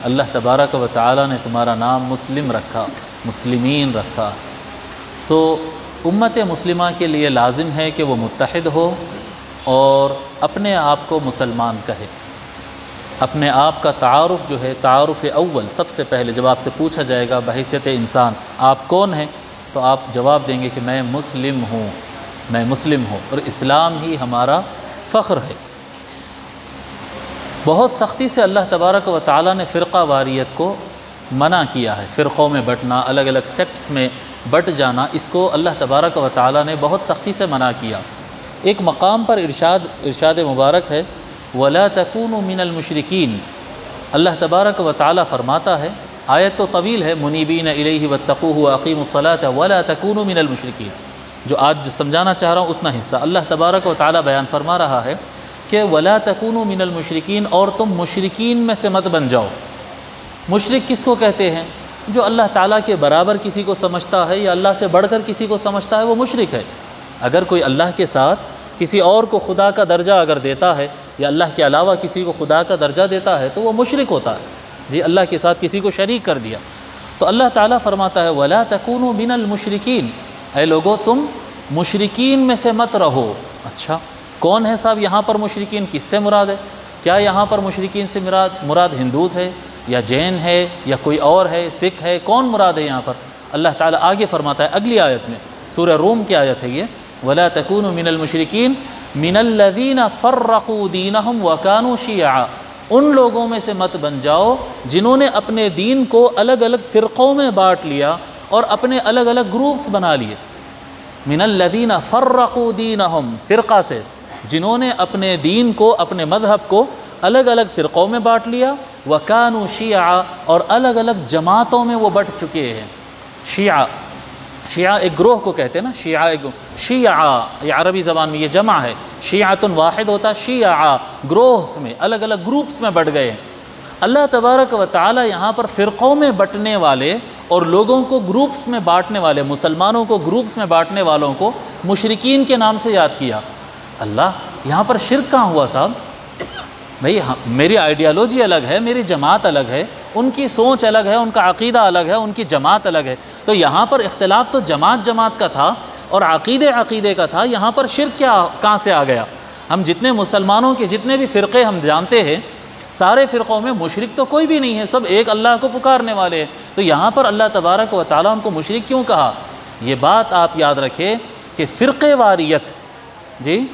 اللہ تبارک و تعالی نے تمہارا نام مسلم رکھا، مسلمین رکھا۔ امت مسلمہ کے لیے لازم ہے کہ وہ متحد ہو اور اپنے آپ کو مسلمان کہے۔ اپنے آپ کا تعارف جو ہے، تعارف اول، سب سے پہلے جب آپ سے پوچھا جائے گا بحیثیت انسان آپ کون ہیں، تو آپ جواب دیں گے کہ میں مسلم ہوں، میں مسلم ہوں، اور اسلام ہی ہمارا فخر ہے۔ بہت سختی سے اللہ تبارک و تعالی نے فرقہ واریت کو منع کیا ہے، فرقوں میں بٹنا، الگ الگ سیکٹس میں بٹ جانا، اس کو اللہ تبارک و تعالی نے بہت سختی سے منع کیا۔ ایک مقام پر ارشاد مبارک ہے، وَلَا تَكُونُوا مِنَ الْمُشْرِكِينَ۔ اللہ تبارک و تعالی فرماتا ہے، آیت تو طویل ہے، مُنِيبِينَ إِلَيْهِ وَاتَّقُوهُ وَأَقِيمُوا الصَّلَاةَ وَلَا تَكُونُوا مِنَ الْمُشْرِكِينَ۔ جو آج سمجھانا چاہ رہا ہوں اتنا حصہ اللہ تبارک و تعالی بیان فرما رہا ہے کہ وَلَا تَكُونُوا مِنَ الْمُشْرِكِينَ، اور تم مشرکین میں سے مت بن جاؤ۔ مشرک کس کو کہتے ہیں؟ جو اللہ تعالیٰ کے برابر کسی کو سمجھتا ہے یا اللہ سے بڑھ کر کسی کو سمجھتا ہے، وہ مشرک ہے۔ اگر کوئی اللہ کے ساتھ کسی اور کو خدا کا درجہ اگر دیتا ہے یا اللہ کے علاوہ کسی کو خدا کا درجہ دیتا ہے تو وہ مشرک ہوتا ہے، جی اللہ کے ساتھ کسی کو شریک کر دیا۔ تو اللہ تعالیٰ فرماتا ہے وَلَا تَكُونُوا مِنَ الْمُشْرِكِينَ، اے لوگو تم مشرکین میں سے مت رہو۔ اچھا کون ہے صاحب یہاں پر مشرکین؟ کس سے مراد ہے؟ کیا یہاں پر مشرکین سے مراد ہندوز ہے یا جین ہے یا کوئی اور ہے، سکھ ہے؟ کون مراد ہے یہاں پر؟ اللہ تعالیٰ آگے فرماتا ہے اگلی آیت میں، سورہ روم کی آیت ہے یہ، وَلَا تَكُونُوا مِنَ الْمُشْرِكِينَ مِنَ الَّذِينَ فَرَّقُوا دِينَهُمْ وَكَانُوا شِيَعًا۔ ان لوگوں میں سے مت بن جاؤ جنہوں نے اپنے دین کو الگ الگ فرقوں میں بانٹ لیا اور اپنے الگ الگ گروپس بنا لیے۔ مِنَ الَّذِينَ فَرَّقُوا دِينَهُمْ، فرقہ سے، جنہوں نے اپنے دین کو، اپنے مذہب کو الگ الگ فرقوں میں بانٹ لیا، وَكَانُوا شِيَعًا، اور الگ الگ جماعتوں میں وہ بٹ چکے ہیں۔ شیعہ ایک گروہ کو کہتے ہیں نا، شیعہ یہ عربی زبان میں یہ جمع ہے، شیعۃ واحد ہوتا، شیعہ گروہس میں، الگ الگ گروپس میں بٹ گئے ہیں۔ اللہ تبارک و تعالی یہاں پر فرقوں میں بٹنے والے اور لوگوں کو گروپس میں بانٹنے والے، مسلمانوں کو گروپس میں بانٹنے والوں کو مشرکین کے نام سے یاد کیا۔ اللہ یہاں پر شرک کہاں ہوا صاحب؟ بھئی میری آئیڈیالوجی الگ ہے، میری جماعت الگ ہے، ان کی سوچ الگ ہے، ان کا عقیدہ الگ ہے، ان کی جماعت الگ ہے، تو یہاں پر اختلاف تو جماعت کا تھا اور عقیدے کا تھا، یہاں پر شرک کہاں سے آ گیا؟ ہم جتنے مسلمانوں کے جتنے بھی فرقے ہم جانتے ہیں، سارے فرقوں میں مشرک تو کوئی بھی نہیں ہے، سب ایک اللہ کو پکارنے والے ہیں، تو یہاں پر اللہ تبارک و تعالیٰ ان کو مشرک کیوں کہا؟ یہ بات آپ یاد رکھیں کہ فرقے واریت، جی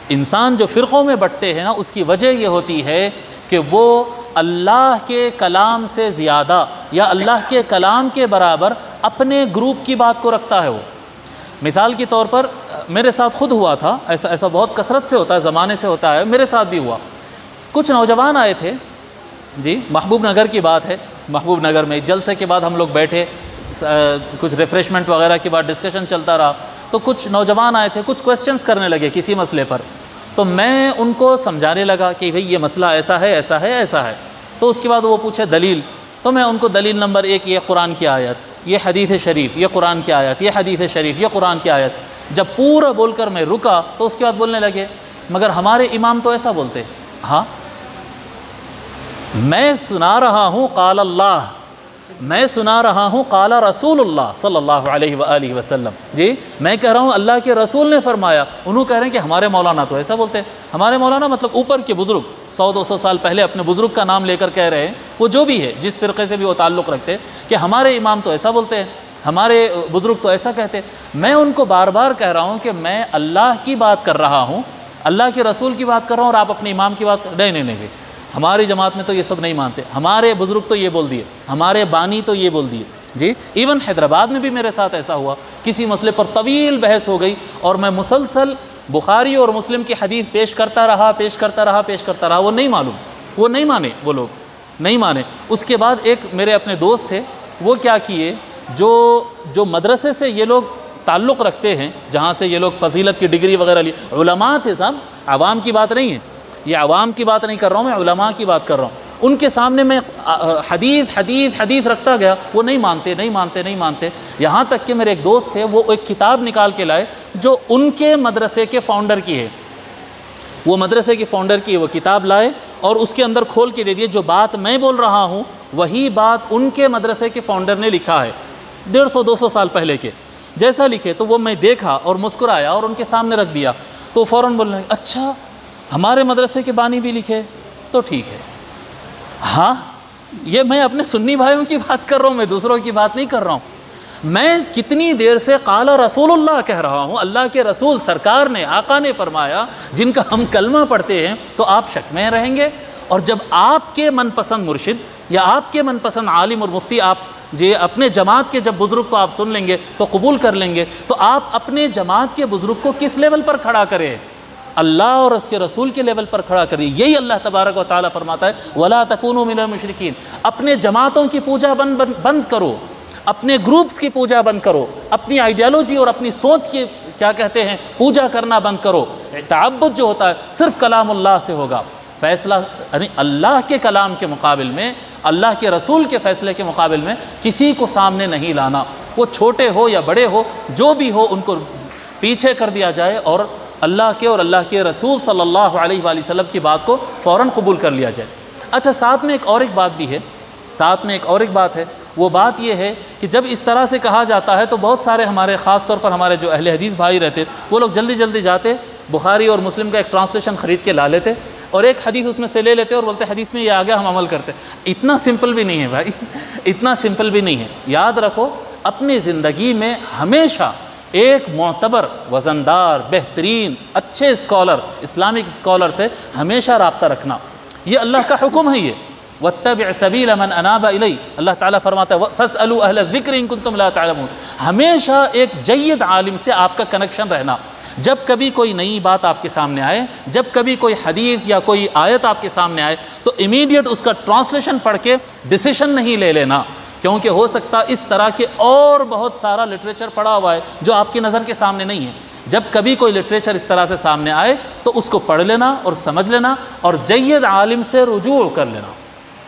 انسان جو فرقوں میں بٹتے ہیں نا، اس کی وجہ یہ ہوتی ہے کہ وہ اللہ کے کلام سے زیادہ یا اللہ کے کلام کے برابر اپنے گروپ کی بات کو رکھتا ہے۔ وہ مثال کے طور پر میرے ساتھ خود ہوا تھا، ایسا بہت کثرت سے ہوتا ہے، زمانے سے ہوتا ہے، میرے ساتھ بھی ہوا۔ کچھ نوجوان آئے تھے، جی محبوب نگر کی بات ہے، محبوب نگر میں جلسے کے بعد ہم لوگ بیٹھے، کچھ ریفریشمنٹ وغیرہ کے بعد ڈسکشن چلتا رہا، تو کچھ نوجوان آئے تھے، کچھ کویسچنز کرنے لگے کسی مسئلے پر، تو میں ان کو سمجھانے لگا کہ بھئی یہ مسئلہ ایسا ہے ایسا ہے ایسا ہے، تو اس کے بعد وہ پوچھے دلیل، تو میں ان کو دلیل نمبر 1 یہ قرآن کی آیت، یہ حدیث شریف، یہ قرآن کی آیت، یہ حدیث شریف، یہ قرآن کی آیت، جب پورا بول کر میں رکا تو اس کے بعد بولنے لگے مگر ہمارے امام تو ایسا بولتے۔ ہاں میں سنا رہا ہوں قال اللہ، میں سنا رہا ہوں قال رسول اللہ صلی اللہ علیہ وآلہ وسلم، جی میں کہہ رہا ہوں اللہ کے رسول نے فرمایا، انہوں کہہ رہے ہیں کہ ہمارے مولانا تو ایسا بولتے ہیں۔ ہمارے مولانا مطلب اوپر کے بزرگ، 100-200 سال پہلے اپنے بزرگ کا نام لے کر کہہ رہے ہیں، وہ جو بھی ہے جس فرقے سے بھی وہ تعلق رکھتے کہ ہمارے امام تو ایسا بولتے ہیں، ہمارے بزرگ تو ایسا کہتے۔ میں ان کو بار بار کہہ رہا ہوں کہ میں اللہ کی بات کر رہا ہوں، اللہ کے رسول کی بات کر رہا ہوں، اور آپ اپنے امام کی بات نہیں، ہماری جماعت میں تو یہ سب نہیں مانتے، ہمارے بزرگ تو یہ بول دیے، ہمارے بانی تو یہ بول دیے۔ جی ایون حیدرآباد میں بھی میرے ساتھ ایسا ہوا، کسی مسئلے پر طویل بحث ہو گئی اور میں مسلسل بخاری اور مسلم کی حدیث پیش کرتا رہا، وہ نہیں معلوم، وہ نہیں مانے، وہ لوگ نہیں مانے۔ اس کے بعد ایک میرے اپنے دوست تھے، وہ کیا کیے، جو مدرسے سے یہ لوگ تعلق رکھتے ہیں، جہاں سے یہ لوگ فضیلت کی ڈگری وغیرہ لی، علماء تھے صاحب، عوام کی بات نہیں ہے، یہ عوام کی بات نہیں کر رہا ہوں، میں علماء کی بات کر رہا ہوں۔ ان کے سامنے میں حدیث رکھتا گیا، وہ نہیں مانتے، یہاں تک کہ میرے ایک دوست تھے، وہ ایک کتاب نکال کے لائے جو ان کے مدرسے کے فاؤنڈر کی ہے، وہ مدرسے کے فاؤنڈر کی وہ کتاب لائے اور اس کے اندر کھول کے دے دیے جو بات میں بول رہا ہوں وہی بات ان کے مدرسے کے فاؤنڈر نے لکھا ہے 150-200 سال پہلے کے جیسا لکھے، تو وہ میں دیکھا اور مسکرایا اور ان کے سامنے رکھ دیا، تو فوراً بولنے لگے اچھا ہمارے مدرسے کے بانی بھی لکھے تو ٹھیک ہے۔ ہاں یہ میں اپنے سنی بھائیوں کی بات کر رہا ہوں، میں دوسروں کی بات نہیں کر رہا ہوں۔ میں کتنی دیر سے قال رسول اللہ کہہ رہا ہوں، اللہ کے رسول سرکار نے، آقا نے فرمایا، جن کا ہم کلمہ پڑھتے ہیں، تو آپ شک میں رہیں گے؟ اور جب آپ کے من پسند مرشد یا آپ کے من پسند عالم اور مفتی آپ اپنے جماعت کے جب بزرگ کو آپ سن لیں گے تو قبول کر لیں گے، تو آپ اپنے جماعت کے بزرگ کو کس لیول پر کھڑا کریں؟ اللہ اور اس کے رسول کے لیول پر کھڑا کریے۔ یہی اللہ تبارک و تعالیٰ فرماتا ہے وَلَا تَكُونُوا مِنَ الْمُشْرِكِينَ، اپنے جماعتوں کی پوجا بند کرو، اپنے گروپس کی پوجا بند کرو، اپنی آئیڈیالوجی اور اپنی سوچ کی کیا کہتے ہیں پوجا کرنا بند کرو۔ تعبد جو ہوتا ہے صرف کلام اللہ سے ہوگا، فیصلہ یعنی اللہ کے کلام کے مقابل میں، اللہ کے رسول کے فیصلے کے مقابل میں کسی کو سامنے نہیں لانا، وہ چھوٹے ہو یا بڑے ہو، جو بھی ہو ان کو پیچھے کر دیا جائے اور اللہ کے اور اللہ کے رسول صلی اللہ علیہ وآلہ وسلم کی بات کو فوراً قبول کر لیا جائے۔ اچھا ساتھ میں ایک اور ایک بات ہے، وہ بات یہ ہے کہ جب اس طرح سے کہا جاتا ہے تو بہت سارے ہمارے خاص طور پر ہمارے جو اہل حدیث بھائی رہتے وہ لوگ جلدی جلدی جاتے بخاری اور مسلم کا ایک ٹرانسلیشن خرید کے لا لیتے اور ایک حدیث اس میں سے لے لیتے اور بولتے حدیث میں یہ آ گیا ہم عمل کرتے۔ اتنا سمپل بھی نہیں ہے بھائی، اتنا سمپل بھی نہیں ہے۔ یاد رکھو اپنی زندگی میں ہمیشہ ایک معتبر، وزندار، بہترین، اچھے اسکالر، اسلامک اسکالر سے ہمیشہ رابطہ رکھنا، یہ اللہ کا حکم ہے۔ یہ وَاتَّبِعْ سَبِيلَ مَنْ أَنَابَ إِلَيَّ، اللہ تعالیٰ فرماتا ہے فَاسْأَلُوا أَهْلَ الذِّكْرِ إِن كُنتُمْ لَا تَعْلَمُونَ۔ ہمیشہ ایک جید عالم سے آپ کا کنیکشن رہنا۔ جب کبھی کوئی نئی بات آپ کے سامنے آئے، جب کبھی کوئی حدیث یا کوئی آیت آپ کے سامنے آئے تو امیڈیٹ اس کا ٹرانسلیشن پڑھ کے ڈیسیشن نہیں لے لینا، کیونکہ ہو سکتا اس طرح کے اور بہت سارا لٹریچر پڑا ہوا ہے جو آپ کی نظر کے سامنے نہیں ہے۔ جب کبھی کوئی لٹریچر اس طرح سے سامنے آئے تو اس کو پڑھ لینا اور سمجھ لینا اور جید عالم سے رجوع کر لینا،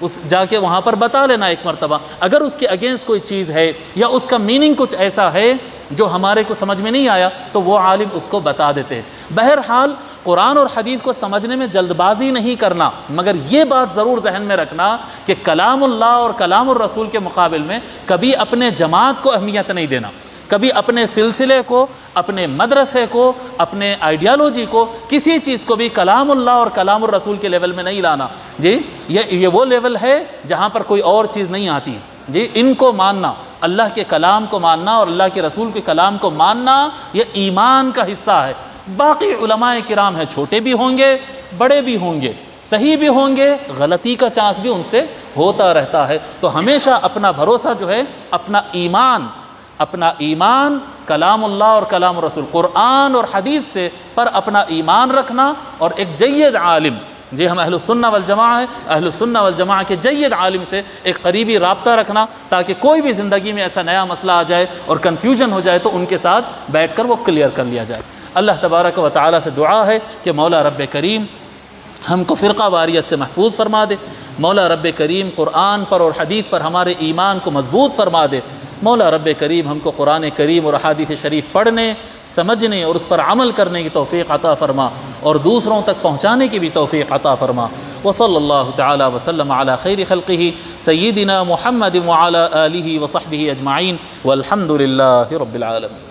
اس جا کے وہاں پر بتا لینا ایک مرتبہ۔ اگر اس کے اگینسٹ کوئی چیز ہے یا اس کا میننگ کچھ ایسا ہے جو ہمارے کو سمجھ میں نہیں آیا تو وہ عالم اس کو بتا دیتے ہیں۔ بہرحال قرآن اور حدیث کو سمجھنے میں جلد بازی نہیں کرنا، مگر یہ بات ضرور ذہن میں رکھنا کہ کلام اللہ اور کلام الرسول کے مقابل میں کبھی اپنے جماعت کو اہمیت نہیں دینا، کبھی اپنے سلسلے کو، اپنے مدرسے کو، اپنے آئیڈیالوجی کو، کسی چیز کو بھی کلام اللہ اور کلام الرسول کے لیول میں نہیں لانا۔ جی یہ وہ لیول ہے جہاں پر کوئی اور چیز نہیں آتی۔ جی ان کو ماننا، اللہ کے کلام کو ماننا اور اللہ کے رسول کے کلام کو ماننا، یہ ایمان کا حصہ ہے۔ باقی علماء کرام ہیں، چھوٹے بھی ہوں گے بڑے بھی ہوں گے، صحیح بھی ہوں گے، غلطی کا چانس بھی ان سے ہوتا رہتا ہے۔ تو ہمیشہ اپنا بھروسہ جو ہے اپنا ایمان کلام اللہ اور کلام الرسول، قرآن اور حدیث سے پر اپنا ایمان رکھنا اور ایک جید عالم، جی ہم اہل السنہ والجماعہ ہیں، اہل السنہ والجماعہ کے جید عالم سے ایک قریبی رابطہ رکھنا تاکہ کوئی بھی زندگی میں ایسا نیا مسئلہ آ جائے اور کنفیوژن ہو جائے تو ان کے ساتھ بیٹھ کر وہ کلیئر کر لیا جائے۔ اللہ تبارک و تعالیٰ سے دعا ہے کہ مولا رب کریم ہم کو فرقہ واریت سے محفوظ فرما دے، مولا رب کریم قرآن پر اور حدیث پر ہمارے ایمان کو مضبوط فرما دے، مولا رب کریم ہم کو قرآن کریم اور احادیث شریف پڑھنے، سمجھنے اور اس پر عمل کرنے کی توفیق عطا فرما اور دوسروں تک پہنچانے کی بھی توفیق عطا فرما۔ وصلی اللہ تعالی وسلم علی خیر خلقہ سیدنا محمد وعلی آلہ وصحبہ اجمعین والحمد للہ رب العالمین۔